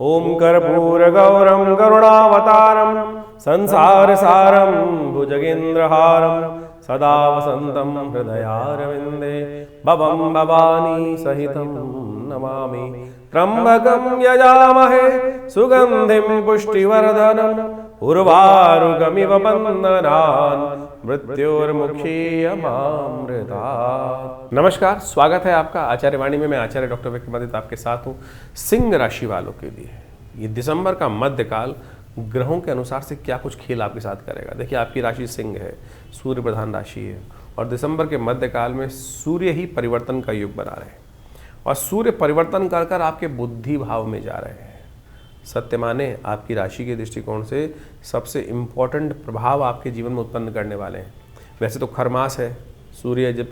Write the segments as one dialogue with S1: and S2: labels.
S1: ओम कर्पूरगौरं करुणावतारं संसारसारं भुजगेन्द्रहारं सदा वसन्तं हृदयारविन्दे भवं भवानी सहितं नमामि। त्र्यम्बकं यजामहे सुगन्धिं पुष्टिवर्धनम् उर्वारुकमिव बन्धनान् मृत्योर्मुक्षीयमामृतात्। नमस्कार, स्वागत है आपका आचार्य वाणी में। मैं आचार्य डॉक्टर विक्रमादित्य आपके साथ हूँ। सिंह राशि वालों के लिए ये दिसंबर का मध्यकाल ग्रहों के अनुसार से क्या कुछ खेल आपके साथ करेगा। देखिए, आपकी राशि सिंह है, सूर्य प्रधान राशि है और दिसंबर के मध्यकाल में सूर्य ही परिवर्तन का युग बना रहे हैं और सूर्य परिवर्तन कर कर आपके बुद्धि भाव में जा रहे हैं। सत्य माने, आपकी राशि के दृष्टिकोण से सबसे इम्पोर्टेंट प्रभाव आपके जीवन में उत्पन्न करने वाले हैं। वैसे तो खरमास है, सूर्य जब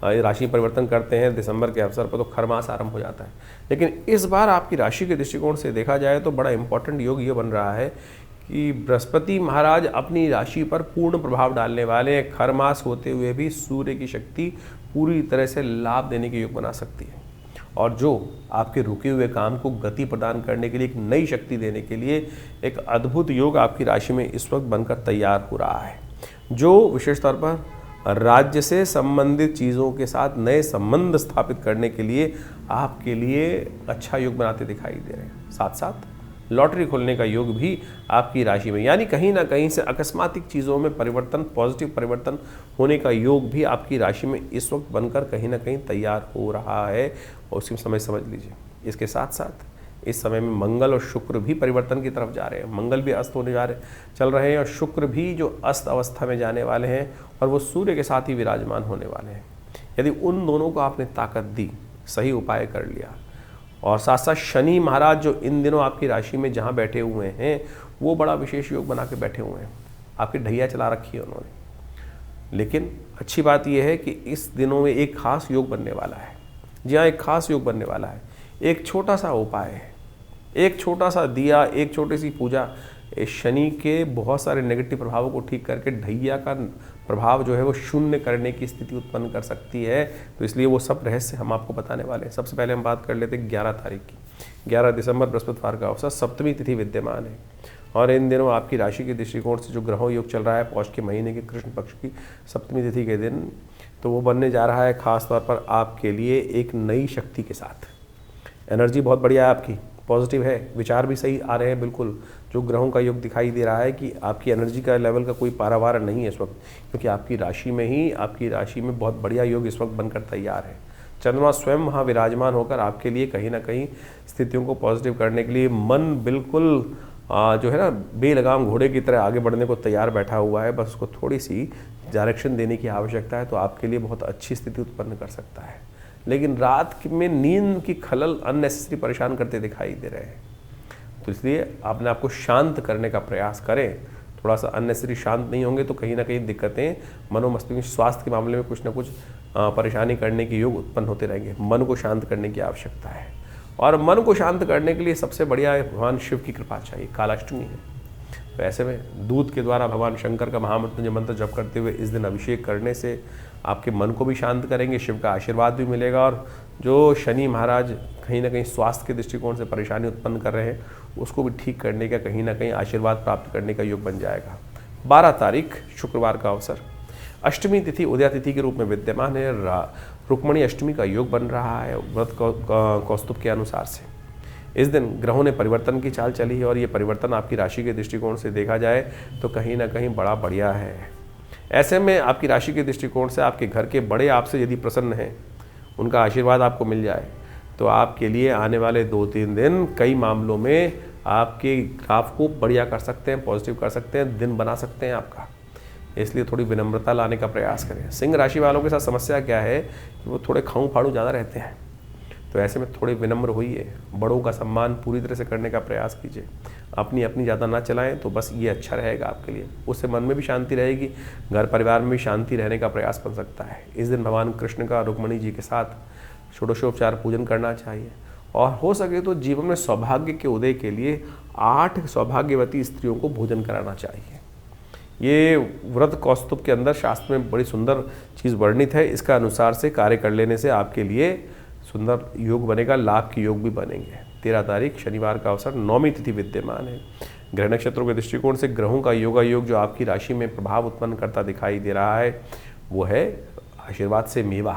S1: राशि परिवर्तन करते हैं दिसंबर के अवसर पर तो खरमास आरंभ हो जाता है, लेकिन इस बार आपकी राशि के दृष्टिकोण से देखा जाए तो बड़ा इम्पोर्टेंट योग ये बन रहा है कि बृहस्पति महाराज अपनी राशि पर पूर्ण प्रभाव डालने वाले हैं। खरमास होते हुए भी सूर्य की शक्ति पूरी तरह से लाभ देने के योग बना सकती है और जो आपके रुके हुए काम को गति प्रदान करने के लिए, एक नई शक्ति देने के लिए एक अद्भुत योग आपकी राशि में इस वक्त बनकर तैयार हो रहा है, जो विशेष तौर पर राज्य से संबंधित चीज़ों के साथ नए संबंध स्थापित करने के लिए आपके लिए अच्छा योग बनाते दिखाई दे रहे हैं। साथ साथ लॉटरी खोलने का योग भी आपकी राशि में, यानी कहीं ना कहीं से अकस्मातिक चीज़ों में परिवर्तन, पॉजिटिव परिवर्तन होने का योग भी आपकी राशि में इस वक्त बनकर कहीं ना कहीं तैयार हो रहा है और उसी समय समझ लीजिए। इसके साथ साथ इस समय में मंगल और शुक्र भी परिवर्तन की तरफ जा रहे हैं। मंगल भी अस्त होने चल रहे हैं और शुक्र भी जो अस्त अवस्था में जाने वाले हैं और वो सूर्य के साथ ही विराजमान होने वाले हैं। यदि उन दोनों को आपने ताकत दी, सही उपाय कर लिया और साथ साथ शनि महाराज जो इन दिनों आपकी राशि में जहाँ बैठे हुए हैं वो बड़ा विशेष योग बना के बैठे हुए हैं। आपकी ढैया चला रखी है उन्होंने, लेकिन अच्छी बात यह है कि इस दिनों में एक खास योग बनने वाला है। जी हाँ, एक खास योग बनने वाला है। एक छोटा सा उपाय है, एक छोटा सा दिया, एक छोटी सी पूजा शनि के बहुत सारे नेगेटिव प्रभावों को ठीक करके ढैया का प्रभाव जो है वो शून्य करने की स्थिति उत्पन्न कर सकती है। तो इसलिए वो सब रहस्य हम आपको बताने वाले हैं। सबसे पहले हम बात कर लेते हैं 11 तारीख की। 11 दिसंबर बृहस्पतिवार का अवसर, सप्तमी तिथि विद्यमान है और इन दिनों आपकी राशि के दृष्टिकोण से जो ग्रहों योग चल रहा है पौष के महीने के कृष्ण पक्ष की सप्तमी तिथि के दिन, तो वो बनने जा रहा है खास तौर पर आपके लिए एक नई शक्ति के साथ। एनर्जी बहुत बढ़िया है आपकी, पॉजिटिव है, विचार भी सही आ रहे हैं। बिल्कुल जो ग्रहों का योग दिखाई दे रहा है कि आपकी एनर्जी का लेवल का कोई पारावार नहीं है इस वक्त, क्योंकि आपकी राशि में बहुत बढ़िया योग इस वक्त बनकर तैयार है। चंद्रमा स्वयं वहाँ विराजमान होकर आपके लिए कहीं ना कहीं स्थितियों को पॉजिटिव करने के लिए मन बिल्कुल जो है ना बेलगाम घोड़े की तरह आगे बढ़ने को तैयार बैठा हुआ है। बस उसको थोड़ी सी डायरेक्शन देने की आवश्यकता है तो आपके लिए बहुत अच्छी स्थिति उत्पन्न कर सकता है। लेकिन रात में नींद की खलल अननेसेसरी परेशान करते दिखाई दे रहे हैं, तो इसलिए अपने आपको शांत करने का प्रयास करें। थोड़ा सा अननेसेसरी शांत नहीं होंगे तो कहीं ना कहीं दिक्कतें मनोमस्तिष्क स्वास्थ्य के मामले में कुछ ना कुछ परेशानी करने के योग उत्पन्न होते रहेंगे। मन को शांत करने की आवश्यकता है और मन को शांत करने के लिए सबसे बढ़िया भगवान शिव की कृपा चाहिए। कालाष्टमी है, तो ऐसे में दूध के द्वारा भगवान शंकर का महामृत्युंजय मंत्र जप करते हुए इस दिन अभिषेक करने से आपके मन को भी शांत करेंगे, शिव का आशीर्वाद भी मिलेगा और जो शनि महाराज कहीं ना कहीं स्वास्थ्य के दृष्टिकोण से परेशानी उत्पन्न कर रहे हैं उसको भी ठीक करने का कहीं ना कहीं आशीर्वाद प्राप्त करने का योग बन जाएगा। 12 तारीख शुक्रवार का अवसर, अष्टमी तिथि उदया तिथि के रूप में विद्यमान है। रुक्मणी अष्टमी का योग बन रहा है व्रत कौस्तुभ के अनुसार से। इस दिन ग्रहों ने परिवर्तन की चाल चली है और ये परिवर्तन आपकी राशि के दृष्टिकोण से देखा जाए तो कहीं ना कहीं बड़ा बढ़िया है। ऐसे में आपकी राशि के दृष्टिकोण से आपके घर के बड़े आपसे यदि प्रसन्न हैं, उनका आशीर्वाद आपको मिल जाए तो आपके लिए आने वाले 2-3 दिन कई मामलों में आपके ग्राफ को बढ़िया कर सकते हैं, पॉजिटिव कर सकते हैं, दिन बना सकते हैं आपका। इसलिए थोड़ी विनम्रता लाने का प्रयास करें। सिंह राशि वालों के साथ समस्या क्या है कि वो थोड़े खाऊं फाड़ू ज़्यादा रहते हैं, तो ऐसे में थोड़े विनम्र होइए, बड़ों का सम्मान पूरी तरह से करने का प्रयास कीजिए। अपनी ज़्यादा ना चलाएं तो बस ये अच्छा रहेगा आपके लिए। उससे मन में भी शांति रहेगी, घर परिवार में भी शांति रहने का प्रयास बन सकता है। इस दिन भगवान कृष्ण का रुक्मणी जी के साथ षोडशोपचार पूजन करना चाहिए और हो सके तो जीवन में सौभाग्य के उदय के लिए 8 सौभाग्यवती स्त्रियों को भोजन कराना चाहिए। ये व्रत कौस्तुभ के अंदर शास्त्र में बड़ी सुंदर चीज़ वर्णित है। इसका अनुसार से कार्य कर लेने से आपके लिए सुंदर योग बनेगा, लाभ के योग भी बनेंगे। 13 तारीख शनिवार का अवसर, 9वीं तिथि विद्यमान है। ग्रह नक्षत्रों के दृष्टिकोण से ग्रहों का योगायोग जो आपकी राशि में प्रभाव उत्पन्न करता दिखाई दे रहा है वो है आशीर्वाद से मेवा।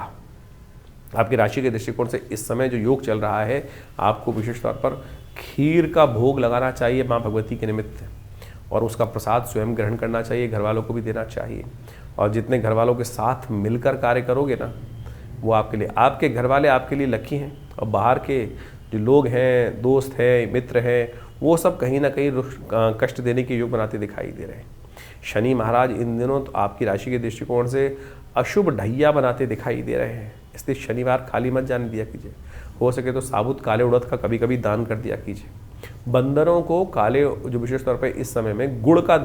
S1: आपकी राशि के दृष्टिकोण से इस समय जो योग चल रहा है, आपको विशेष तौर पर खीर का भोग लगाना चाहिए माँ भगवती के निमित्त, और उसका प्रसाद स्वयं ग्रहण करना चाहिए, घर वालों को भी देना चाहिए। और जितने घर वालों के साथ मिलकर कार्य करोगे ना, वो आपके लिए, आपके घर वाले आपके लिए लकी हैं, और बाहर के जो लोग हैं, दोस्त हैं, मित्र हैं, वो सब कहीं ना कहीं कष्ट देने के योग बनाते दिखाई दे रहे हैं। शनि महाराज इन दिनों तो आपकी राशि के दृष्टिकोण से अशुभ ढैया बनाते दिखाई दे रहे हैं, इसलिए शनिवार खाली मत जाने दिया कीजिए। हो सके तो साबुत काले उड़द का कभी कभी दान कर दिया कीजिए। बंदरों को काले, जो विशेष तौर पर इस समय में गुड़ का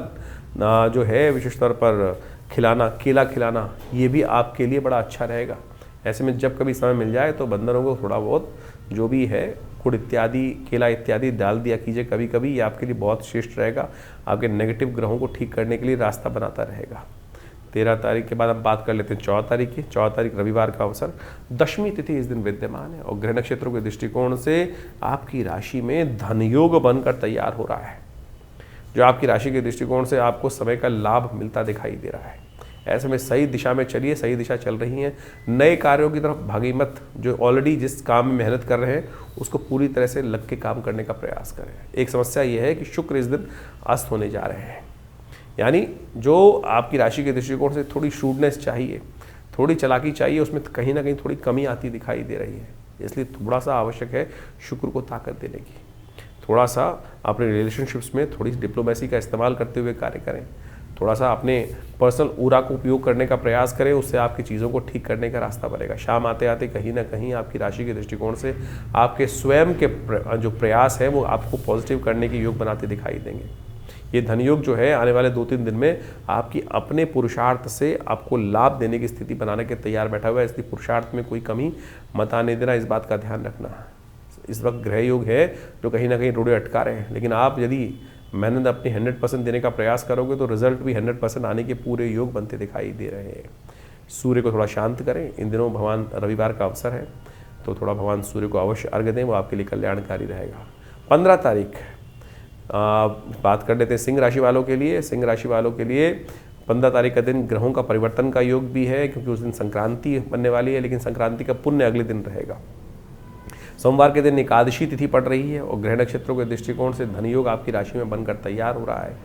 S1: जो है विशेष तौर पर खिलाना, केला खिलाना, ये भी आपके लिए बड़ा अच्छा रहेगा। ऐसे में जब कभी समय मिल जाए तो बंदरों को थोड़ा बहुत जो भी है गुड़ इत्यादि, केला इत्यादि डाल दिया कीजिए कभी कभी, ये आपके लिए बहुत श्रेष्ठ रहेगा। आपके नेगेटिव ग्रहों को ठीक करने के लिए रास्ता बनाता रहेगा। 13 तारीख के बाद हम बात कर लेते हैं 14 तारीख की। 14 तारीख रविवार का अवसर, 10वीं तिथि इस दिन विद्यमान है, और ग्रह नक्षत्रों के दृष्टिकोण से आपकी राशि में धन योग बनकर तैयार हो रहा है, जो आपकी राशि के दृष्टिकोण से आपको समय का लाभ मिलता दिखाई दे रहा है। ऐसे में सही दिशा में चलिए, सही दिशा चल रही है। नए कार्यों की तरफ भागी मत, जो ऑलरेडी जिस काम में मेहनत कर रहे हैं उसको पूरी तरह से लग के काम करने का प्रयास करें। एक समस्या यह है कि शुक्र इस दिन अस्त होने जा रहे हैं, यानी जो आपकी राशि के दृष्टिकोण से थोड़ी शूडनेस चाहिए, थोड़ी चालाकी चाहिए, उसमें कहीं ना कहीं थोड़ी कमी आती दिखाई दे रही है। इसलिए थोड़ा सा आवश्यक है शुक्र को ताकत देने की। थोड़ा सा अपने रिलेशनशिप्स में थोड़ी डिप्लोमेसी का इस्तेमाल करते हुए कार्य करें। थोड़ा सा अपने पर्सनल ऊर्जा को उपयोग करने का प्रयास करें, उससे आपकी चीज़ों को ठीक करने का रास्ता बनेगा। शाम आते आते कहीं ना कहीं आपकी राशि के दृष्टिकोण से आपके स्वयं के जो प्रयास है वो आपको पॉजिटिव करने के योग बनाते दिखाई देंगे। ये धन योग जो है आने वाले 2-3 दिन में आपकी अपने पुरुषार्थ से आपको लाभ देने की स्थिति बनाने के तैयार बैठा हुआ है, इसलिए पुरुषार्थ में कोई कमी मत आने देना, इस बात का ध्यान रखना। इस वक्त ग्रह योग है जो कहीं ना कहीं रोड़े अटका रहे हैं, लेकिन आप यदि मेहनत अपनी 100% देने का प्रयास करोगे तो रिजल्ट भी 100% आने के पूरे योग बनते दिखाई दे रहे हैं। सूर्य को थोड़ा शांत करें, इन दिनों भगवान रविवार का अवसर है तो थोड़ा भगवान सूर्य को अवश्य अर्घ्य दें, वो आपके लिए कल्याणकारी रहेगा। 15 तारीख बात कर लेते हैं सिंह राशि वालों के लिए। सिंह राशि वालों के लिए 15 तारीख का दिन ग्रहों का परिवर्तन का योग भी है, क्योंकि उस दिन संक्रांति बनने वाली है, लेकिन संक्रांति का पुण्य अगले दिन रहेगा। सोमवार के दिन एकादशी तिथि पड़ रही है, और ग्रह नक्षत्रों के दृष्टिकोण से धन योग आपकी राशि में बनकर तैयार हो रहा है।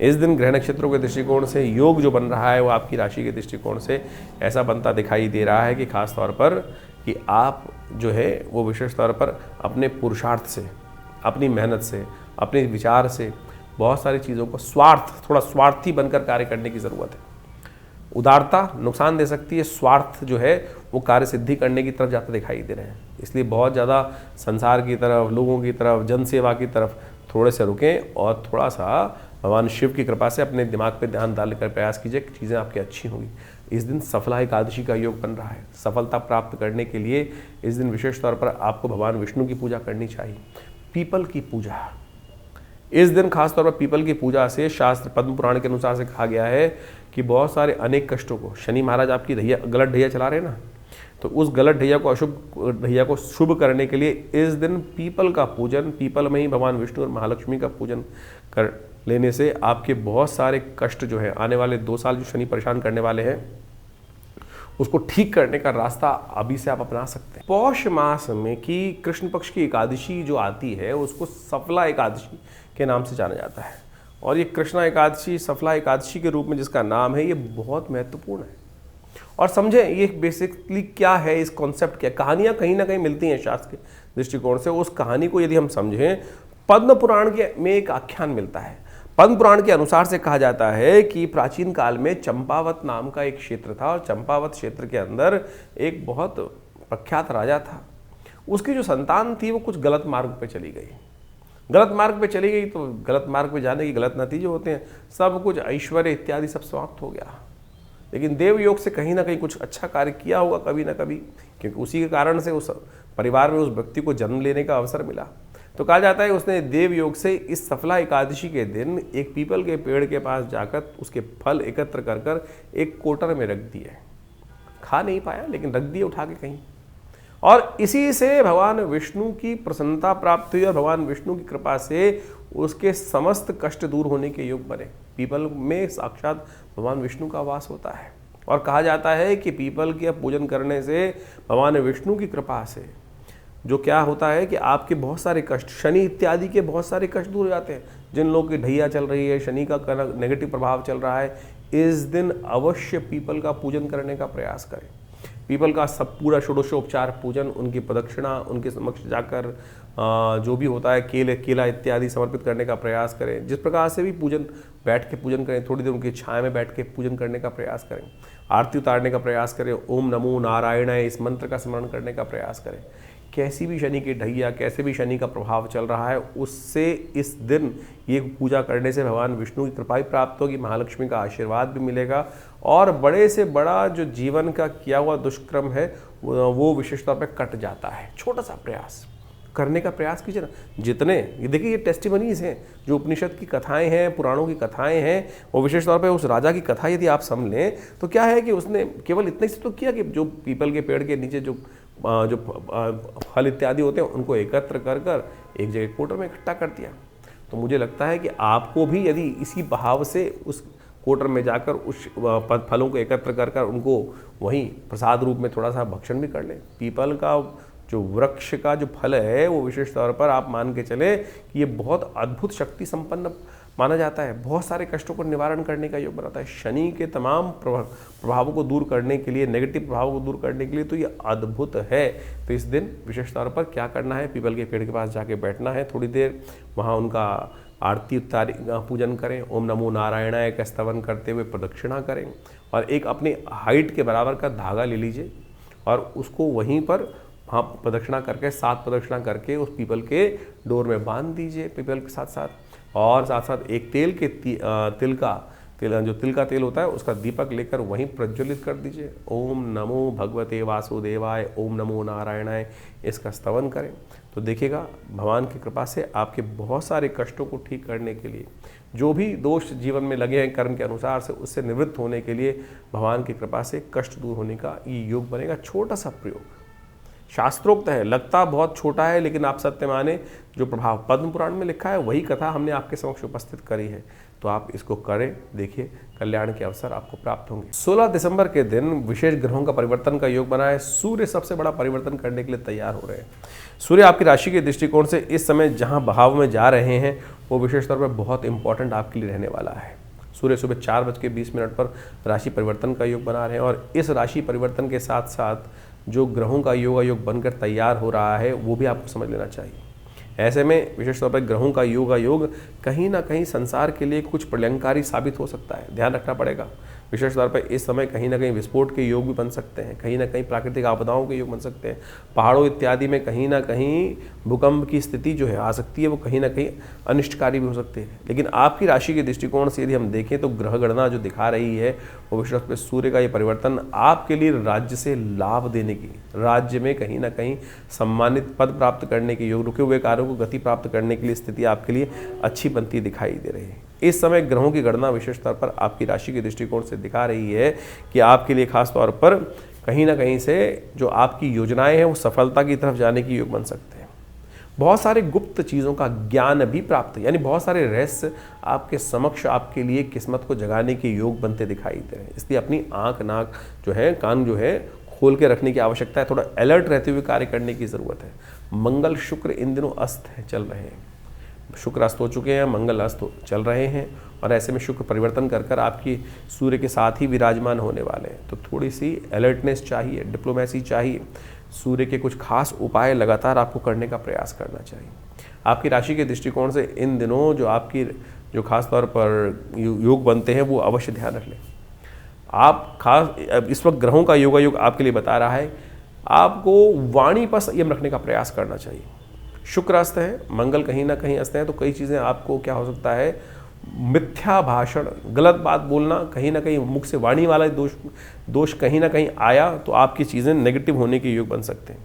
S1: इस दिन ग्रह नक्षत्रों के दृष्टिकोण से योग जो बन रहा है वो आपकी राशि के दृष्टिकोण से ऐसा बनता दिखाई दे रहा है कि खास तौर पर कि आप जो है वो विशेष तौर पर अपने पुरुषार्थ से, अपनी मेहनत से, अपने विचार से बहुत सारी चीज़ों को थोड़ा स्वार्थी बनकर कार्य करने की ज़रूरत है। उदारता नुकसान दे सकती है, स्वार्थ जो है वो कार्य सिद्धि करने की तरफ जाते दिखाई दे रहे हैं। इसलिए बहुत ज़्यादा संसार की तरफ, लोगों की तरफ, जनसेवा की तरफ थोड़े से रुकें, और थोड़ा सा भगवान शिव की कृपा से अपने दिमाग पे ध्यान डालकर प्रयास कीजिए कि चीज़ें आपकी अच्छी होंगी। इस दिन सफला एकादशी का योग बन रहा है। सफलता प्राप्त करने के लिए इस दिन विशेष तौर पर आपको भगवान विष्णु की पूजा करनी चाहिए। पीपल की पूजा, इस दिन खास तौर पर पीपल की पूजा से शास्त्र पद्म पुराण के अनुसार से कहा गया है कि बहुत सारे अनेक कष्टों को, शनि महाराज आपकी गलत ढैया चला रहे हैं ना, तो उस गलत ढैया को, अशुभ ढैया को शुभ करने के लिए इस दिन पीपल का पूजन, पीपल में ही भगवान विष्णु और महालक्ष्मी का पूजन कर लेने से आपके बहुत सारे कष्ट जो है आने वाले 2 साल जो शनि परेशान करने वाले हैं उसको ठीक करने का रास्ता अभी से आप अपना सकते हैं। पौष मास में की कृष्ण पक्ष की एकादशी जो आती है उसको सफला एकादशी के नाम से जाना जाता है, और ये कृष्णा एकादशी, सफला एकादशी के रूप में जिसका नाम है, ये बहुत महत्वपूर्ण है। और समझें ये बेसिकली क्या है, इस कॉन्सेप्ट क्या, कहानियाँ कहीं ना कहीं मिलती हैं शास्त्र के दृष्टिकोण से। उस कहानी को यदि हम समझें, पद्म पुराण के में एक आख्यान मिलता है। पद्म पुराण के अनुसार से कहा जाता है कि प्राचीन काल में चंपावत नाम का एक क्षेत्र था, और चंपावत क्षेत्र के अंदर एक बहुत प्रख्यात राजा था। उसकी जो संतान थी वो कुछ गलत मार्ग पे चली गई। गलत मार्ग पे चली गई तो गलत मार्ग पे जाने के गलत नतीजे होते हैं, सब कुछ ऐश्वर्य इत्यादि सब समाप्त हो गया। लेकिन देव योग से कहीं ना कहीं कुछ अच्छा कार्य किया होगा कभी ना कभी, क्योंकि उसी के कारण से उस परिवार में उस व्यक्ति को जन्म लेने का अवसर मिला। तो कहा जाता है उसने देव योग से इस सफला एकादशी के दिन एक पीपल के पेड़ के पास जाकर उसके फल एकत्र कर एक कोटर में रख दिए। खा नहीं पाया लेकिन रख दिए उठा के कहीं, और इसी से भगवान विष्णु की प्रसन्नता प्राप्त हुई और भगवान विष्णु की कृपा से उसके समस्त कष्ट दूर होने के योग बने। पीपल में साक्षात भगवान विष्णु का वास होता है और कहा जाता है कि पीपल के पूजन करने से भगवान विष्णु की कृपा से जो क्या होता है कि आपके बहुत सारे कष्ट, शनि इत्यादि के बहुत सारे कष्ट दूर हो जाते हैं। जिन लोगों की ढैया चल रही है, शनि का नेगेटिव प्रभाव चल रहा है, इस दिन अवश्य पीपल का पूजन करने का प्रयास करें। पीपल का सब पूरा षोडशोपचार पूजन, उनकी प्रदक्षिणा, उनके समक्ष जाकर जो भी होता है केला इत्यादि समर्पित करने का प्रयास करें। जिस प्रकार से भी पूजन, बैठ के पूजन करें, थोड़ी देर उनकी छाया में बैठ के पूजन करने का प्रयास करें, आरती उतारने का प्रयास करें, ओम नमो नारायणाय इस मंत्र का स्मरण करने का प्रयास करें। कैसी भी शनि की ढैया, कैसे भी शनि का प्रभाव चल रहा है, उससे इस दिन ये पूजा करने से भगवान विष्णु की कृपा भी प्राप्त होगी, महालक्ष्मी का आशीर्वाद भी मिलेगा और बड़े से बड़ा जो जीवन का किया हुआ दुष्कर्म है वो विशेष तौर पर कट जाता है। छोटा सा प्रयास करने का प्रयास कीजिए ना। जितने ये देखिए, ये टेस्टिमनीज हैं, जो उपनिषद की कथाएं हैं, पुराणों की कथाएं हैं, वो विशेष तौर पे उस राजा की कथा यदि आप समझ लें तो क्या है कि उसने केवल इतना ही तो किया कि जो पीपल के पेड़ के नीचे जो फल इत्यादि होते हैं उनको एकत्र कर कर एक जगह कोटर में इकट्ठा कर दिया। तो मुझे लगता है कि आपको भी यदि इसी भाव से उस कोटर में जाकर उस फलों को एकत्र कर कर उनको वहीं प्रसाद रूप में थोड़ा सा भक्षण भी कर लें। पीपल का जो वृक्ष का जो फल है वो विशेष तौर पर आप मान के चले कि ये बहुत अद्भुत शक्ति संपन्न माना जाता है, बहुत सारे कष्टों को निवारण करने का योग बनाता है। शनि के तमाम प्रभावों को दूर करने के लिए, नेगेटिव प्रभावों को दूर करने के लिए तो ये अद्भुत है। तो इस दिन विशेष तौर पर क्या करना है, पीपल के पेड़ के पास जाके बैठना है, थोड़ी देर वहाँ उनका आरती उतारी पूजन करें, ओम नमो नारायणाय का स्तवन करते हुए प्रदक्षिणा करें और एक अपनी हाइट के बराबर का धागा ले लीजिए और उसको वहीं पर वहाँ प्रदक्षिणा करके 7 प्रदक्षिणा करके उस पीपल के डोर में बांध दीजिए पीपल के साथ साथ। और साथ साथ एक तिल का तेल होता है उसका दीपक लेकर वहीं प्रज्वलित कर दीजिए। ओम नमो भगवते वासुदेवाय, ओम नमो नारायणाय इसका स्तवन करें तो देखिएगा भगवान की कृपा से आपके बहुत सारे कष्टों को ठीक करने के लिए, जो भी दोष जीवन में लगे हैं कर्म के अनुसार से, उससे निवृत्त होने के लिए भगवान की कृपा से कष्ट दूर होने का ये योग बनेगा। छोटा सा प्रयोग, शास्त्रोक्त है, लगता बहुत छोटा है, लेकिन आप सत्य माने जो प्रभाव पद्म पुराण में लिखा है वही कथा हमने आपके समक्ष उपस्थित करी है। तो आप इसको करें, देखिए कल्याण के अवसर आपको प्राप्त होंगे। 16 दिसंबर के दिन विशेष ग्रहों का परिवर्तन का योग बना है। सूर्य सबसे बड़ा परिवर्तन करने के लिए तैयार हो रहे हैं। सूर्य आपकी राशि के दृष्टिकोण से इस समय जहां भाव में जा रहे हैं वो विशेष तौर पर बहुत इंपॉर्टेंट आपके लिए रहने वाला है। सूर्य सुबह 4:20 पर राशि परिवर्तन का योग बना रहे हैं और इस राशि परिवर्तन के साथ साथ जो ग्रहों का योग बनकर तैयार हो रहा है वो भी आपको समझ लेना चाहिए। ऐसे में विशेष तौर पर ग्रहों का योग कहीं ना कहीं संसार के लिए कुछ प्रलयंकारी साबित हो सकता है, ध्यान रखना पड़ेगा। विशेष तौर पर इस समय कहीं ना कहीं विस्फोट के योग भी बन सकते हैं, कहीं ना कहीं प्राकृतिक आपदाओं के योग बन सकते हैं, पहाड़ों इत्यादि में कहीं ना कहीं भूकंप की स्थिति जो है आ सकती है, वो कहीं ना कहीं अनिष्टकारी भी हो सकते हैं। लेकिन आपकी राशि के दृष्टिकोण से यदि हम देखें तो ग्रह गणना जो दिखा रही है वो विशेष तौर पर सूर्य का ये परिवर्तन आपके लिए राज्य से लाभ देने की, राज्य में कहीं ना कहीं सम्मानित पद प्राप्त करने के योग, रुके हुए कार्यों को गति प्राप्त करने के लिए स्थिति आपके लिए अच्छी बनती दिखाई दे रही है। इस समय ग्रहों की गणना विशेष तौर पर आपकी राशि के दृष्टिकोण से दिखा रही है कि आपके लिए खास तौर पर कहीं ना कहीं से जो आपकी योजनाएं हैं वो सफलता की तरफ जाने की योग बन सकते हैं। बहुत सारे गुप्त चीज़ों का ज्ञान भी प्राप्त, यानी बहुत सारे रहस्य आपके समक्ष आपके लिए किस्मत को जगाने के योग बनते दिखाई दे रहे हैं। इसलिए अपनी आंख, नाक जो है, कान जो है खोल के रखने की आवश्यकता है, थोड़ा अलर्ट रहते हुए कार्य करने की ज़रूरत है। मंगल शुक्र इन दिनों अस्त है, चल रहे हैं, शुक्र अस्त हो चुके हैं, मंगल अस्त चल रहे हैं और ऐसे में शुक्र परिवर्तन कर कर आपकी सूर्य के साथ ही विराजमान होने वाले हैं। तो थोड़ी सी अलर्टनेस चाहिए, डिप्लोमेसी चाहिए, सूर्य के कुछ खास उपाय लगातार आपको करने का प्रयास करना चाहिए। आपकी राशि के दृष्टिकोण से इन दिनों जो खास तौर पर योग बनते हैं वो अवश्य ध्यान रख लें। आप खास इस वक्त ग्रहों का योग आपके लिए बता रहा है, आपको वाणी पर संयम रखने का प्रयास करना चाहिए। शुक्र अस्त है, मंगल कहीं ना कहीं अस्त है, तो कई चीज़ें आपको क्या हो सकता है, मिथ्या भाषण, गलत बात बोलना, कहीं ना कहीं मुख से वाणी वाला दोष कहीं ना कहीं आया तो आपकी चीज़ें नेगेटिव होने के योग बन सकते हैं।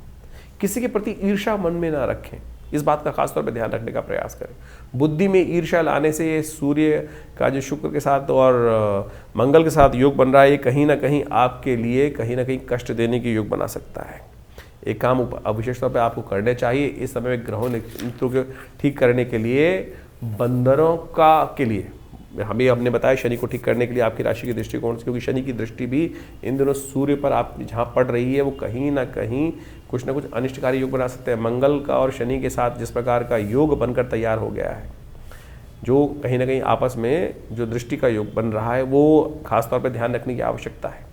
S1: किसी के प्रति ईर्ष्या मन में ना रखें, इस बात का खासतौर पर ध्यान रखने का प्रयास करें। बुद्धि में ईर्ष्या लाने से ये सूर्य का जो शुक्र के साथ और मंगल के साथ योग बन रहा है, ये कहीं ना कहीं आपके लिए कहीं ना कहीं कष्ट देने के योग बना सकता है। एक काम विशेष तौर पे आपको करने चाहिए इस समय में ग्रहों को ठीक करने के लिए। बंदरों के लिए हमें हमने बताया शनि को ठीक करने के लिए आपकी राशि के दृष्टिकोण से, क्योंकि शनि की दृष्टि भी इन दिनों सूर्य पर आप जहाँ पड़ रही है वो कहीं ना कहीं कुछ ना कुछ अनिष्टकारी योग बना सकते हैं। मंगल का और शनि के साथ जिस प्रकार का योग बनकर तैयार हो गया है, जो कहीं ना कहीं आपस में जो दृष्टि का योग बन रहा है, वो खासतौर पर ध्यान रखने की आवश्यकता है।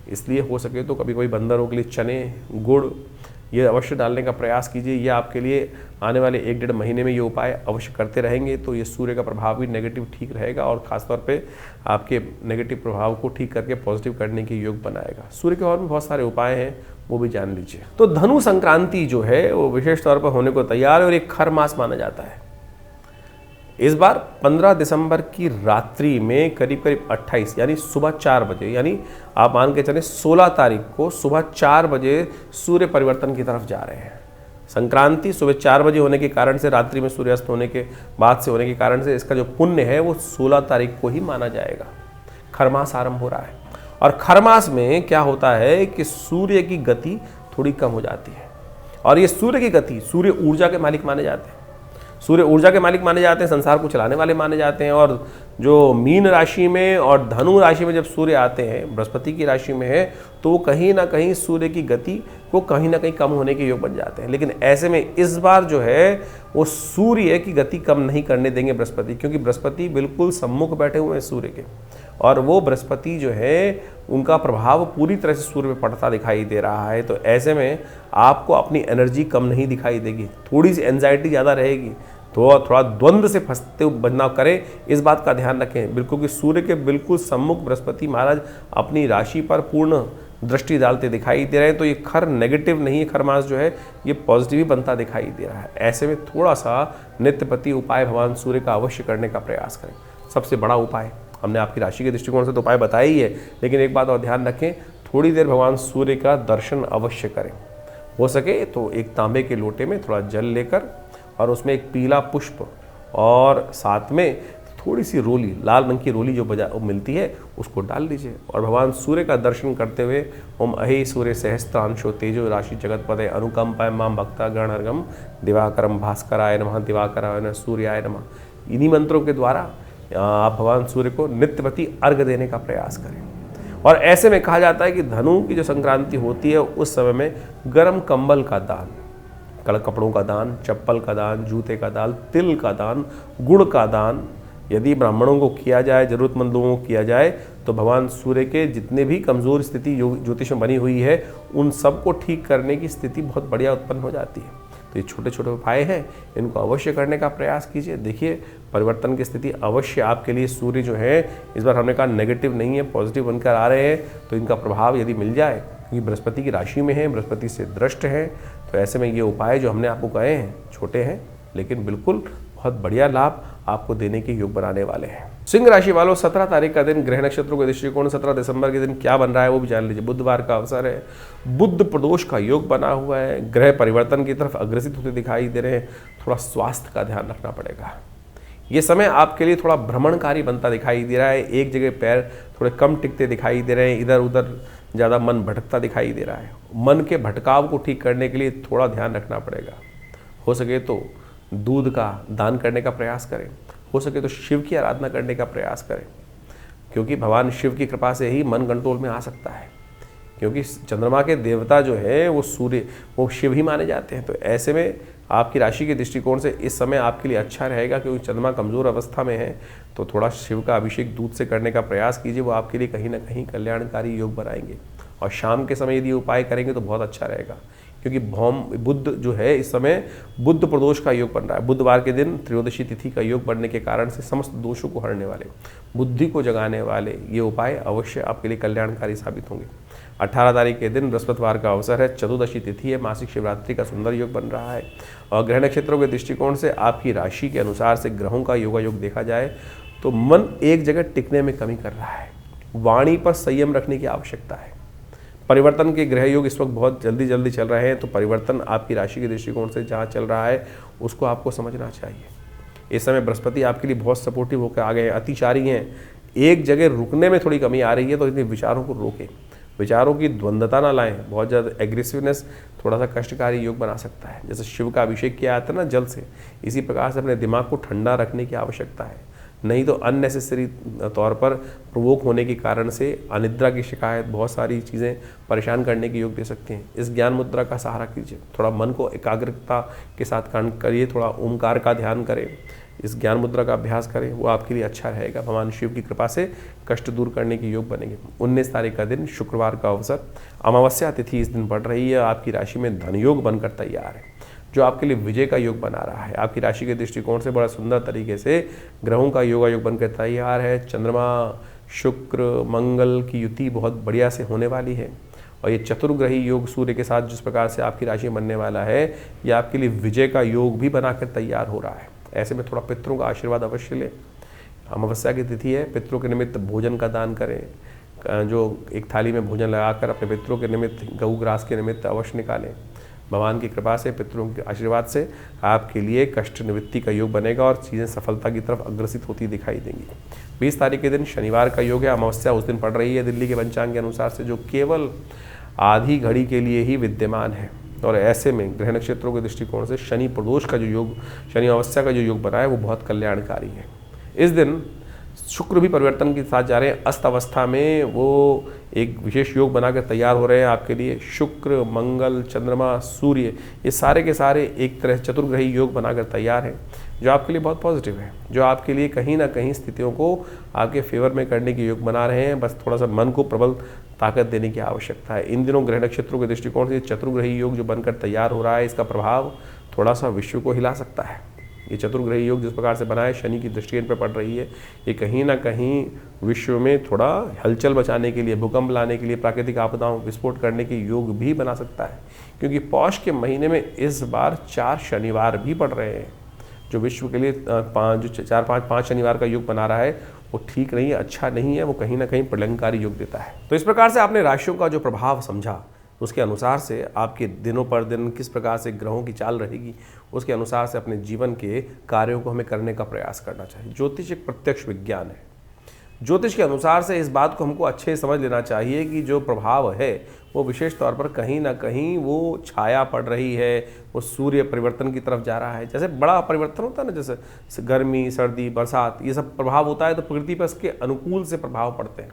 S1: इसलिए हो सके तो कभी कभी बंदरों के लिए चने, गुड़ ये अवश्य डालने का प्रयास कीजिए। ये आपके लिए आने वाले 1-1.5 महीने में ये उपाय अवश्य करते रहेंगे तो ये सूर्य का प्रभाव भी नेगेटिव ठीक रहेगा और ख़ासतौर पे आपके नेगेटिव प्रभाव को ठीक करके पॉजिटिव करने के योग बनाएगा। सूर्य के और भी बहुत सारे उपाय हैं, वो भी जान लीजिए। तो धनु संक्रांति जो है वो विशेष तौर पर होने को तैयार है और एक खर मास माना जाता है। इस बार 15 दिसंबर की रात्रि में करीब 28 यानी सुबह 4 बजे, यानी आप मान के चलें 16 तारीख को सुबह 4 बजे सूर्य परिवर्तन की तरफ जा रहे हैं। संक्रांति सुबह 4 बजे होने के कारण से, रात्रि में सूर्यास्त होने के बाद से होने के कारण से इसका जो पुण्य है वो 16 तारीख को ही माना जाएगा। खरमास आरंभ हो रहा है और खरमास में क्या होता है कि सूर्य की गति थोड़ी कम हो जाती है और ये सूर्य की गति, सूर्य ऊर्जा के मालिक माने जाते हैं। सूर्य ऊर्जा के मालिक माने जाते हैं, संसार को चलाने वाले माने जाते हैं। और जो मीन राशि में और धनु राशि में जब सूर्य आते हैं, बृहस्पति की राशि में है, तो वो कहीं ना कहीं सूर्य की गति को कहीं ना कहीं कम होने के योग बन जाते हैं। लेकिन ऐसे में इस बार जो है वो सूर्य की गति कम नहीं करने देंगे बृहस्पति, क्योंकि बृहस्पति बिल्कुल सम्मुख बैठे हुए हैं सूर्य के और वो बृहस्पति जो है उनका प्रभाव पूरी तरह से सूर्य पे पड़ता दिखाई दे रहा है। तो ऐसे में आपको अपनी एनर्जी कम नहीं दिखाई देगी, थोड़ी सी एंजाइटी ज़्यादा रहेगी, तो थोड़ा द्वंद्व से फंसते बदलाव करें, इस बात का ध्यान रखें बिल्कुल कि सूर्य के बिल्कुल सम्मुख बृहस्पति महाराज अपनी राशि पर पूर्ण दृष्टि डालते दिखाई दे रहे हैं। तो ये खर नेगेटिव नहीं है, खर मास जो है ये पॉजिटिव ही बनता दिखाई दे रहा है। ऐसे में थोड़ा सा नित्यपति उपाय भगवान सूर्य का अवश्य करने का प्रयास करें। सबसे बड़ा उपाय हमने आपकी राशि के दृष्टिकोण से तो उपाय बताया ही है, लेकिन एक बात और ध्यान रखें, थोड़ी देर भगवान सूर्य का दर्शन अवश्य करें। हो सके तो एक तांबे के लोटे में थोड़ा जल लेकर और उसमें एक पीला पुष्प और साथ में थोड़ी सी रोली, लाल रंग की रोली जो मिलती है उसको डाल लीजिए और भगवान सूर्य का दर्शन करते हुए ओम अहे सूर्य सहस्त्रांशो तेजो राशि जगतपते अनुकंपाय मां भक्ता गणर्गम दिवाकरम भास्कराय नमः दिवाकराय नमः सूर्याय नमः, इन्हीं मंत्रों के द्वारा आप भगवान सूर्य को नित्यपति अर्घ देने का प्रयास करें। और ऐसे में कहा जाता है कि धनु की जो संक्रांति होती है उस समय में गर्म कंबल का दान, कपड़ों का दान, चप्पल का दान, जूते का दान, तिल का दान, गुड़ का दान यदि ब्राह्मणों को किया जाए, जरूरतमंद लोगों को किया जाए, तो भगवान सूर्य के जितने भी कमज़ोर स्थिति ज्योतिष में बनी हुई है उन सबको ठीक करने की स्थिति बहुत बढ़िया उत्पन्न हो जाती है। तो ये छोटे छोटे उपाय हैं, इनको अवश्य करने का प्रयास कीजिए। देखिए परिवर्तन की स्थिति अवश्य आपके लिए, सूर्य जो है इस बार हमने कहा नेगेटिव नहीं है, पॉजिटिव बनकर आ रहे हैं। तो इनका प्रभाव यदि मिल जाए, क्योंकि बृहस्पति की राशि में है, बृहस्पति से दृष्ट है, तो ऐसे में ये उपाय जो हमने आपको कहे हैं छोटे हैं लेकिन बिल्कुल बहुत बढ़िया लाभ आपको देने के योग बनाने वाले हैं। सिंह राशि वालों 17 तारीख का दिन ग्रह नक्षत्रों के दृष्टिकोण 17 दिसंबर के दिन क्या बन रहा है वो भी जान लीजिए। बुधवार का अवसर है, बुध प्रदोष का योग बना हुआ है, ग्रह परिवर्तन की तरफ अग्रसित होते दिखाई दे रहे हैं। थोड़ा स्वास्थ्य का ध्यान रखना पड़ेगा। ये समय आपके लिए थोड़ा भ्रमणकारी बनता दिखाई दे रहा है, एक जगह पैर थोड़े कम टिकते दिखाई दे रहे हैं, इधर उधर ज़्यादा मन भटकता दिखाई दे रहा है। मन के भटकाव को ठीक करने के लिए थोड़ा ध्यान रखना पड़ेगा। हो सके तो दूध का दान करने का प्रयास करें, हो सके तो शिव की आराधना करने का प्रयास करें, क्योंकि भगवान शिव की कृपा से ही मन कंट्रोल में आ सकता है। क्योंकि चंद्रमा के देवता जो है वो सूर्य, वो शिव ही माने जाते हैं। तो ऐसे में आपकी राशि के दृष्टिकोण से इस समय आपके लिए अच्छा रहेगा, क्योंकि चंद्रमा कमज़ोर अवस्था में है। तो थोड़ा शिव का अभिषेक दूध से करने का प्रयास कीजिए, वो आपके लिए कहीं ना कहीं कल्याणकारी योग बनाएंगे। और शाम के समय यदि उपाय करेंगे तो बहुत अच्छा रहेगा, क्योंकि बुध जो है इस समय बुध प्रदोष का योग बन रहा है। बुधवार के दिन त्रयोदशी तिथि का योग बनने के कारण से समस्त दोषों को हरने वाले, बुद्धि को जगाने वाले ये उपाय अवश्य आपके लिए कल्याणकारी साबित होंगे। 18 तारीख के दिन बृहस्पतिवार का अवसर है, चतुर्दशी तिथि है, मासिक शिवरात्रि का सुंदर योग बन रहा है। और ग्रह नक्षत्रों के दृष्टिकोण से आपकी राशि के अनुसार से ग्रहों का योगायोग देखा जाए तो मन एक जगह टिकने में कमी कर रहा है, वाणी पर संयम रखने की आवश्यकता है। परिवर्तन के ग्रह योग इस वक्त बहुत जल्दी जल्दी चल रहे हैं, तो परिवर्तन आपकी राशि के दृष्टिकोण से जहाँ चल रहा है उसको आपको समझना चाहिए। इस समय बृहस्पति आपके लिए बहुत सपोर्टिव होकर आ गए हैं, अतिचारी हैं, एक जगह रुकने में थोड़ी कमी आ रही है, तो इतने विचारों को रोकें। विचारों की द्वंद्वता ना लाएं, बहुत ज़्यादा एग्रेसिवनेस थोड़ा सा कष्टकारी योग बना सकता है। जैसे शिव का अभिषेक किया जाता है ना जल से, इसी प्रकार से अपने दिमाग को ठंडा रखने की आवश्यकता है, नहीं तो अननेसेसरी तौर पर प्रोवोक होने के कारण से अनिद्रा की शिकायत, बहुत सारी चीज़ें परेशान करने के योग दे सकती हैं। इस ज्ञान मुद्रा का सहारा कीजिए, थोड़ा मन को एकाग्रता के साथ काम करिए, थोड़ा ओमकार का ध्यान करें, इस ज्ञान मुद्रा का अभ्यास करें, वो आपके लिए अच्छा रहेगा। भगवान शिव की कृपा से कष्ट दूर करने के योग बनेंगे। 19 तारीख का दिन शुक्रवार का अवसर, अमावस्या तिथि इस दिन बढ़ रही है, आपकी राशि में धन योग बनकर तैयार है जो आपके लिए विजय का योग बना रहा है। आपकी राशि के दृष्टिकोण से बड़ा सुंदर तरीके से ग्रहों का योग बनकर तैयार है। चंद्रमा, शुक्र, मंगल की युति बहुत बढ़िया से होने वाली है और ये चतुर्ग्रही योग सूर्य के साथ जिस प्रकार से आपकी राशि में बनने वाला है, ये आपके लिए विजय का योग भी बनाकर तैयार हो रहा है। ऐसे में थोड़ा पितरों का आशीर्वाद अवश्य लें। अमावस्या की तिथि है, पितरों के निमित्त भोजन का दान करें, जो एक थाली में भोजन लगाकर अपने पितरों के निमित्त, गऊ ग्रास के निमित्त अवश्य निकालें। भगवान की कृपा से, पितरों के आशीर्वाद से आपके लिए कष्ट निवृत्ति का योग बनेगा और चीज़ें सफलता की तरफ अग्रसित होती दिखाई देंगी। 20 तारीख के दिन शनिवार का योग है, अमावस्या उस दिन पड़ रही है दिल्ली के पंचांग के अनुसार से, जो केवल आधी घड़ी के लिए ही विद्यमान है। और ऐसे में ग्रह नक्षत्रों के दृष्टिकोण से शनि प्रदोष का जो योग, शनि अमावस्या का जो योग बना है वो बहुत कल्याणकारी है। इस दिन शुक्र भी परिवर्तन के साथ जा रहे हैं, अस्त अवस्था में वो एक विशेष योग बनाकर तैयार हो रहे हैं आपके लिए। शुक्र, मंगल, चंद्रमा, सूर्य, ये सारे के सारे एक तरह चतुर्ग्रही योग बनाकर तैयार हैं जो आपके लिए बहुत पॉजिटिव है, जो आपके लिए कहीं ना कहीं स्थितियों को आपके फेवर में करने के योग बना रहे हैं। बस थोड़ा सा मन को प्रबल ताकत देने की आवश्यकता है। इन दिनों ग्रह नक्षत्रों के दृष्टिकोण से चतुर्ग्रही योग जो बनकर तैयार हो रहा है, इसका प्रभाव थोड़ा सा विश्व को हिला सकता है। ये चतुर्ग्रही योग जिस प्रकार से बना है, शनि की दृष्टि इन पर पड़ रही है, ये कहीं ना कहीं विश्व में थोड़ा हलचल मचाने के लिए, भूकंप लाने के लिए, प्राकृतिक आपदाओं विस्फोट करने के योग भी बना सकता है। क्योंकि पौष के महीने में इस बार 4 शनिवार भी पड़ रहे हैं, जो विश्व के लिए 5 शनिवार का योग बना रहा है वो ठीक नहीं है, अच्छा नहीं है, वो कहीं ना कहीं प्रलंकारी योग देता है। तो इस प्रकार से आपने राशियों का जो प्रभाव समझा, उसके अनुसार से आपके दिनों पर दिन किस प्रकार से ग्रहों की चाल रहेगी, उसके अनुसार से अपने जीवन के कार्यों को हमें करने का प्रयास करना चाहिए। ज्योतिष एक प्रत्यक्ष विज्ञान है। ज्योतिष के अनुसार से इस बात को हमको अच्छे समझ लेना चाहिए कि जो प्रभाव है वो विशेष तौर पर कहीं ना कहीं वो छाया पड़ रही है, वो सूर्य परिवर्तन की तरफ जा रहा है। जैसे बड़ा परिवर्तन होता है ना, जैसे गर्मी, सर्दी, बरसात, ये सब प्रभाव होता है तो प्रकृति पर इसके अनुकूल से प्रभाव पड़ते हैं।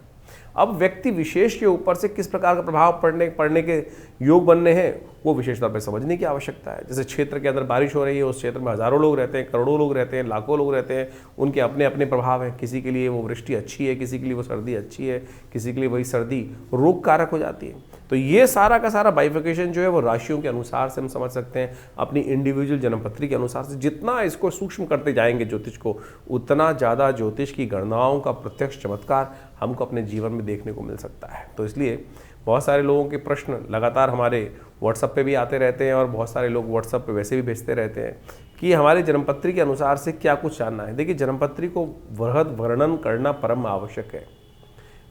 S1: अब व्यक्ति विशेष के ऊपर से किस प्रकार का प्रभाव पड़ने के योग बनने हैं, वो विशेष तौर पर समझने की आवश्यकता है। जैसे क्षेत्र के अंदर बारिश हो रही है, उस क्षेत्र में हज़ारों लोग रहते हैं, करोड़ों लोग रहते हैं, लाखों लोग रहते हैं, उनके अपने अपने प्रभाव हैं। किसी के लिए वो वृष्टि अच्छी है, किसी के लिए वो सर्दी अच्छी है, किसी के लिए वही सर्दी रोग कारक हो जाती है। तो ये सारा का सारा बाइफिकेशन जो है वो राशियों के अनुसार से हम समझ सकते हैं, अपनी इंडिविजुअल जन्मपत्री के अनुसार से। जितना इसको सूक्ष्म करते जाएंगे ज्योतिष को, उतना ज़्यादा ज्योतिष की गणनाओं का प्रत्यक्ष चमत्कार हमको अपने जीवन में देखने को मिल सकता है। तो इसलिए बहुत सारे लोगों के प्रश्न लगातार हमारे व्हाट्सएप पे भी आते रहते हैं और बहुत सारे लोग व्हाट्सएप पे वैसे भी भेजते रहते हैं कि हमारे जन्मपत्री के अनुसार से क्या कुछ जानना है। देखिए, जन्मपत्री को वृहद वर्णन करना परम आवश्यक है।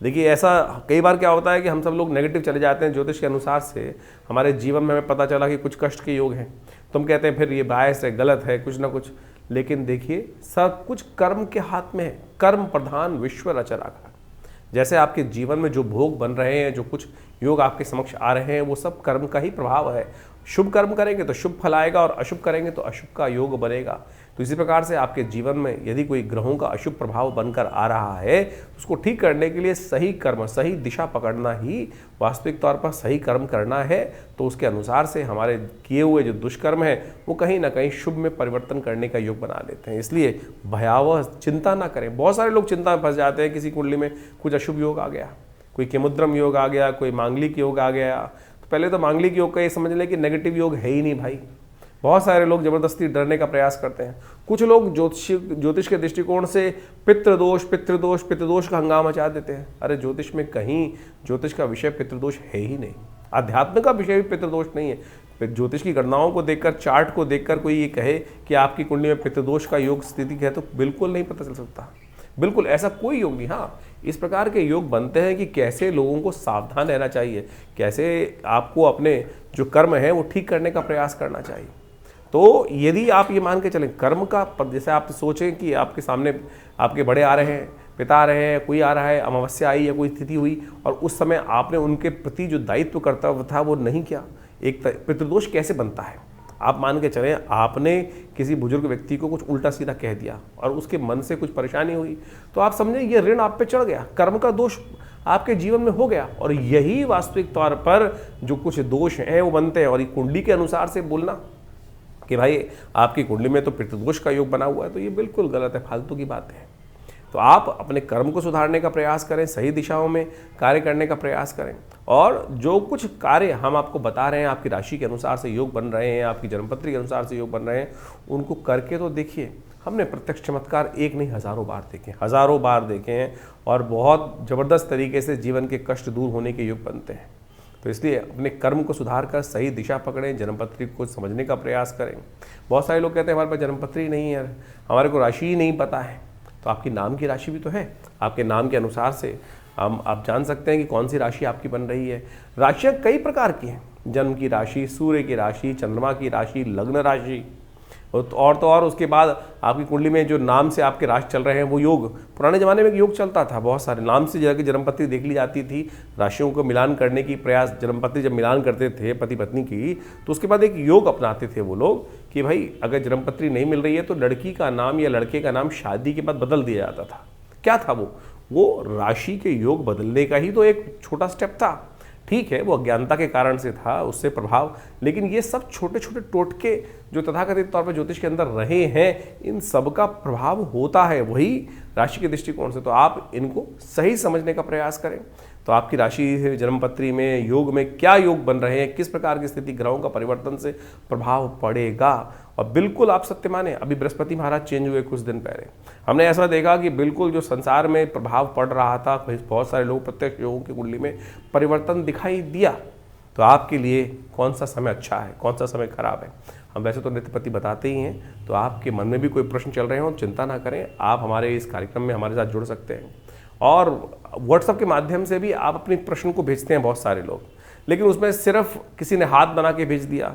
S1: देखिए, ऐसा कई बार क्या होता है कि हम सब लोग नेगेटिव चले जाते हैं ज्योतिष के अनुसार से। हमारे जीवन में हमें पता चला कि कुछ कष्ट के योग हैं, तो हम कहते हैं फिर ये बायस है, गलत है, कुछ ना कुछ। लेकिन देखिए, सब कुछ कर्म के हाथ में है। कर्म प्रधान विश्व रच रखा। जैसे आपके जीवन में जो भोग बन रहे हैं, जो कुछ योग आपके समक्ष आ रहे हैं, वो सब कर्म का ही प्रभाव है। शुभ कर्म करेंगे तो शुभ फल आएगा और अशुभ करेंगे तो अशुभ का योग बनेगा। तो इसी प्रकार से आपके जीवन में यदि कोई ग्रहों का अशुभ प्रभाव बनकर आ रहा है, तो उसको ठीक करने के लिए सही कर्म, सही दिशा पकड़ना ही वास्तविक तौर पर सही कर्म करना है। तो उसके अनुसार से हमारे किए हुए जो दुष्कर्म है वो कहीं ना कहीं शुभ में परिवर्तन करने का योग बना लेते हैं। इसलिए भयावह चिंता ना करें। बहुत सारे लोग चिंता में फंस जाते हैं, किसी कुंडली में कुछ अशुभ योग आ गया, कोई केमुद्रम योग आ गया, कोई मांगलिक योग आ गया। तो पहले तो मांगलिक योग का ये समझ लें कि नेगेटिव योग है ही नहीं भाई। बहुत सारे लोग जबरदस्ती डरने का प्रयास करते हैं। कुछ लोग ज्योतिष के दृष्टिकोण से पितृदोष का हंगामा मचा देते हैं। अरे ज्योतिष में कहीं ज्योतिष का विषय पितृदोष है ही नहीं। अध्यात्म का विषय भी पितृदोष नहीं है। ज्योतिष की गणनाओं को देखकर, चार्ट को देखकर कोई ये कहे कि आपकी कुंडली में पितृदोष का योग स्थिति है तो बिल्कुल नहीं पता चल सकता। बिल्कुल ऐसा कोई योग नहीं। हाँ, इस प्रकार के योग बनते हैं कि कैसे लोगों को सावधान रहना चाहिए, कैसे आपको अपने जो कर्म है वो ठीक करने का प्रयास करना चाहिए। तो यदि आप ये मान के चलें कर्म का, जैसे आप सोचें कि आपके सामने आपके बड़े आ रहे हैं, पिता आ रहे हैं, कोई आ रहा है, अमावस्या आई या कोई स्थिति हुई और उस समय आपने उनके प्रति जो दायित्व कर्तव्य था वो नहीं किया, एक पितृदोष कैसे बनता है? आप मान के चलें आपने किसी बुजुर्ग व्यक्ति को कुछ उल्टा सीधा कह दिया और उसके मन से कुछ परेशानी हुई, तो आप समझे ये ऋण आप पे चढ़ गया, कर्म का दोष आपके जीवन में हो गया। और यही वास्तविक तौर पर जो कुछ दोष हैं वो बनते हैं। और ये कुंडली के अनुसार से बोलना कि भाई आपकी कुंडली में तो पितृदोष का योग बना हुआ है, तो ये बिल्कुल गलत है, फालतू की बात है। तो आप अपने कर्म को सुधारने का प्रयास करें, सही दिशाओं में कार्य करने का प्रयास करें, और जो कुछ कार्य हम आपको बता रहे हैं, आपकी राशि के अनुसार से योग बन रहे हैं, आपकी जन्मपत्री के अनुसार से योग बन रहे हैं, उनको करके तो देखिए। हमने प्रत्यक्ष चमत्कार एक नहीं हज़ारों बार देखे, हज़ारों बार देखे हैं, और बहुत ज़बरदस्त तरीके से जीवन के कष्ट दूर होने के योग बनते हैं। तो इसलिए अपने कर्म को सुधार कर सही दिशा पकड़ें, जन्मपत्री को समझने का प्रयास करें। बहुत सारे लोग कहते हैं हमारे पास जन्मपत्री नहीं है, हमारे को राशि ही नहीं पता है। तो आपकी नाम की राशि भी तो है, आपके नाम के अनुसार से आप जान सकते हैं कि कौन सी राशि आपकी बन रही है। राशियाँ कई प्रकार की हैं, जन्म की राशि, सूर्य की राशि, चंद्रमा की राशि, लग्न राशि, और तो और उसके बाद आपकी कुंडली में जो नाम से आपके राशि चल रहे हैं वो योग। पुराने ज़माने में एक योग चलता था, बहुत सारे नाम से जाकर जन्मपत्री देख ली जाती थी, राशियों को मिलान करने की प्रयास, जन्मपत्री जब मिलान करते थे पति पत्नी की, तो उसके बाद एक योग अपनाते थे वो लोग कि भाई अगर जन्मपत्री नहीं मिल रही है तो लड़की का नाम या लड़के का नाम शादी के बाद बदल दिया जाता था। क्या था वो राशि के योग बदलने का ही तो एक छोटा स्टेप था। ठीक है, वो अज्ञानता के कारण से था, उससे प्रभाव, लेकिन ये सब छोटे छोटे टोटके जो तथाकथित तौर पर ज्योतिष के अंदर रहे हैं, इन सब का प्रभाव होता है वही राशि के दृष्टिकोण से। तो आप इनको सही समझने का प्रयास करें। तो आपकी राशि जन्मपत्री में योग में क्या योग बन रहे हैं, किस प्रकार की स्थिति ग्रहों का परिवर्तन से प्रभाव पड़ेगा। और बिल्कुल आप सत्य माने, अभी बृहस्पति महाराज चेंज हुए कुछ दिन पहले, हमने ऐसा देखा कि बिल्कुल जो संसार में प्रभाव पड़ रहा था, बहुत सारे लोग प्रत्यक्ष योगों की कुंडली में परिवर्तन दिखाई दिया। तो आपके लिए कौन सा समय अच्छा है, कौन सा समय खराब है, हम वैसे तो नित्यपति बताते ही हैं। तो आपके मन में भी कोई प्रश्न चल रहे हो, चिंता ना करें, आप हमारे इस कार्यक्रम में हमारे साथ जुड़ सकते हैं। और व्हाट्सएप के माध्यम से भी आप अपने प्रश्न को भेजते हैं बहुत सारे लोग, लेकिन उसमें सिर्फ किसी ने हाथ बना के भेज दिया,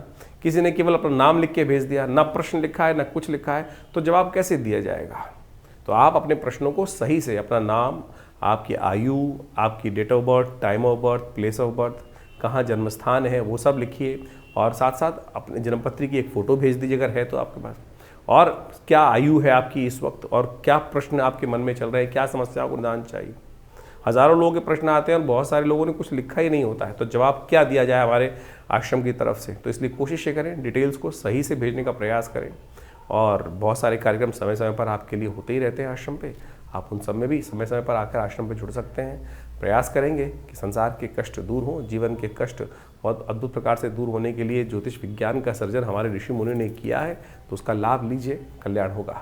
S1: किसी ने केवल अपना नाम लिख के भेज दिया, ना प्रश्न लिखा है ना कुछ लिखा है, तो जवाब कैसे दिया जाएगा। तो आप अपने प्रश्नों को सही से, अपना नाम, आपकी आयु, आपकी date of birth, time of birth, place of birth, कहाँ जन्म स्थान है, वो सब लिखिए, और साथ साथ अपने जन्मपत्री की एक फ़ोटो भेज दीजिए अगर है तो आपके पास, और क्या आयु है आपकी इस वक्त, और क्या प्रश्न आपके मन में चल रहे हैं, क्या समस्याओं को निदान चाहिए। हज़ारों लोगों के प्रश्न आते हैं और बहुत सारे लोगों ने कुछ लिखा ही नहीं होता है, तो जवाब क्या दिया जाए हमारे आश्रम की तरफ से। तो इसलिए कोशिश ये करें, डिटेल्स को सही से भेजने का प्रयास करें। और बहुत सारे कार्यक्रम समय समय पर आपके लिए होते ही रहते हैं आश्रम पे, आप उन सब में भी समय समय पर आकर आश्रम पे जुड़ सकते हैं। प्रयास करेंगे कि संसार के कष्ट दूर हों, जीवन के कष्ट बहुत अद्भुत प्रकार से दूर होने के लिए ज्योतिष विज्ञान का सर्जन हमारे ऋषि मुनि ने किया है, तो उसका लाभ लीजिए, कल्याण होगा।